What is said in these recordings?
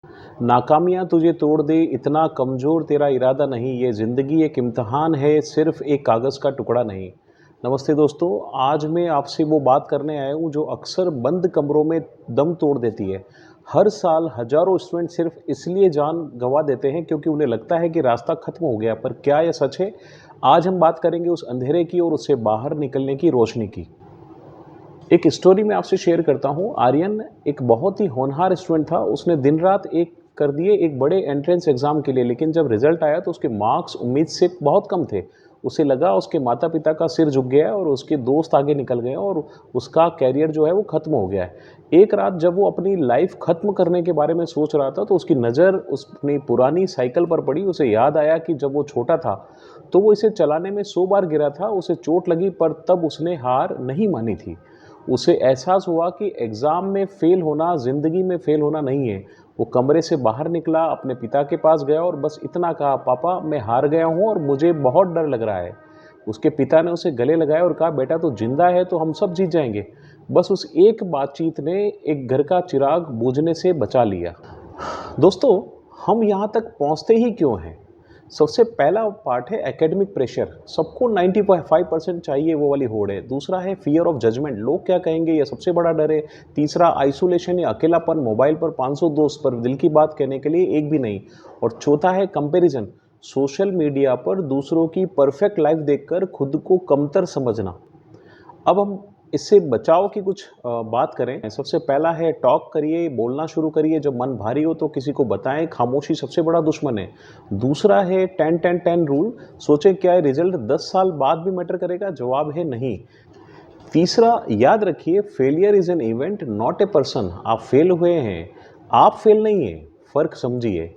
नाकामियाँ तुझे तोड़ दे इतना कमज़ोर तेरा इरादा नहीं, ये ज़िंदगी एक इम्तिहान है सिर्फ़ एक कागज़ का टुकड़ा नहीं। नमस्ते दोस्तों, आज मैं आपसे वो बात करने आया हूँ जो अक्सर बंद कमरों में दम तोड़ देती है। हर साल हज़ारों स्टूडेंट सिर्फ़ इसलिए जान गँवा देते हैं क्योंकि उन्हें लगता है कि रास्ता ख़त्म हो गया, पर क्या यह सच है? आज हम बात करेंगे उस अंधेरे की और उससे बाहर निकलने की रोशनी की। एक स्टोरी मैं आपसे शेयर करता हूँ। आर्यन एक बहुत ही होनहार स्टूडेंट था। उसने दिन-रात एक कर दिए एक बड़े एंट्रेंस एग्ज़ाम के लिए, लेकिन जब रिज़ल्ट आया तो उसके मार्क्स उम्मीद से बहुत कम थे। उसे लगा उसके माता-पिता का सिर झुक गया है और उसके दोस्त आगे निकल गए हैं और उसका करियर जो है वो ख़त्म हो गया है। एक रात जब वो अपनी लाइफ़ ख़त्म करने के बारे में सोच रहा था तो उसकी नज़र उस अपनी पुरानी साइकिल पर पड़ी। उसे याद आया कि जब वो छोटा था, तो वो इसे चलाने में 100 बार गिरा था। उसे चोट लगी पर तब उसने हार नहीं मानी थी। उसे एहसास हुआ कि एग्ज़ाम में फ़ेल होना ज़िंदगी में फ़ेल होना नहीं है। वो कमरे से बाहर निकला, अपने पिता के पास गया और बस इतना कहा, "पापा, मैं हार गया हूँ और मुझे बहुत डर लग रहा है।" उसके पिता ने उसे गले लगाया और कहा, "बेटा, तू ज़िंदा है तो हम सब जीत जाएँगे।" बस उस एक बातचीत ने एक घर का चिराग बुझने से बचा लिया। दोस्तों, हम यहाँ तक पहुँचते ही क्यों हैं? सबसे पहला पार्ट है एकेडमिक प्रेशर। सबको 95% चाहिए वो वाली होड़ है। दूसरा है फ़ियर ऑफ जजमेंट, लोग क्या कहेंगे, ये सबसे बड़ा डर है। तीसरा आइसोलेशन या अकेलापन, मोबाइल पर 500 दोस्त पर दिल की बात कहने के लिए एक भी नहीं। और चौथा है कंपैरिजन, सोशल मीडिया पर दूसरों की परफेक्ट लाइफ देखकर खुद को कमतर समझना। अब हम इससे बचाव की कुछ बात करें। सबसे पहला है टॉक करिए, बोलना शुरू करिए। जब मन भारी हो तो किसी को बताएँ, खामोशी सबसे बड़ा दुश्मन है। दूसरा है 10-10-10 रूल, सोचें क्या रिज़ल्ट 10 साल बाद भी मैटर करेगा? जवाब है नहीं। तीसरा, याद रखिए failure is an event not a person. आप फेल हुए हैं, आप फेल नहीं हैं, फ़र्क समझिए।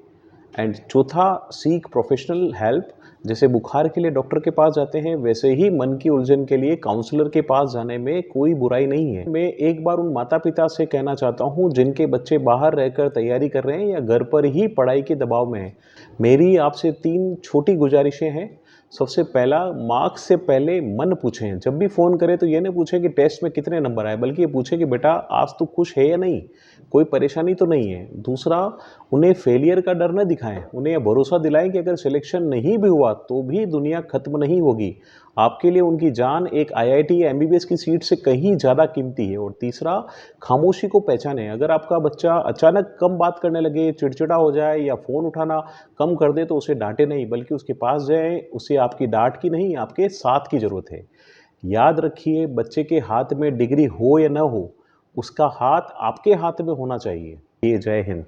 एंड चौथा, सीक प्रोफेशनल हेल्प। जैसे बुखार के लिए डॉक्टर के पास जाते हैं, वैसे ही मन की उलझन के लिए काउंसलर के पास जाने में कोई बुराई नहीं है। मैं एक बार उन माता-पिता से कहना चाहता हूँ जिनके बच्चे बाहर रहकर तैयारी कर रहे हैं या घर पर ही पढ़ाई के दबाव में हैं। मेरी आपसे 3 छोटी गुज़ारिशें हैं। सबसे पहला, मार्क्स से पहले मन पूछें। जब भी फ़ोन करें तो ये नहीं पूछें कि टेस्ट में कितने नंबर आए, बल्कि ये पूछें कि बेटा आज तू खुश है या नहीं? कोई परेशानी तो नहीं है? दूसरा, उन्हें फेलियर का डर न दिखाएँ, उन्हें यह भरोसा दिलाएँ कि अगर सिलेक्शन नहीं भी हुआ तो भी दुनिया खत्म नहीं होगी। आपके लिए उनकी जान एक आईआईटी या एमबीबीएस की सीट से कहीं ज़्यादा कीमती है। और तीसरा, खामोशी को पहचानें। अगर आपका बच्चा अचानक कम बात करने लगे, चिड़चिड़ा हो जाए या फ़ोन उठाना कम कर दे तो उसे डाँटें नहीं, बल्कि उसके पास जाएँ। उसे आपकी डाँट की नहीं, आपके साथ की ज़रूरत है। याद रखिए, बच्चे के हाथ में डिग्री हो या न हो, उसका हाथ आपके हाथ में होना चाहिए। ये जय हिंद।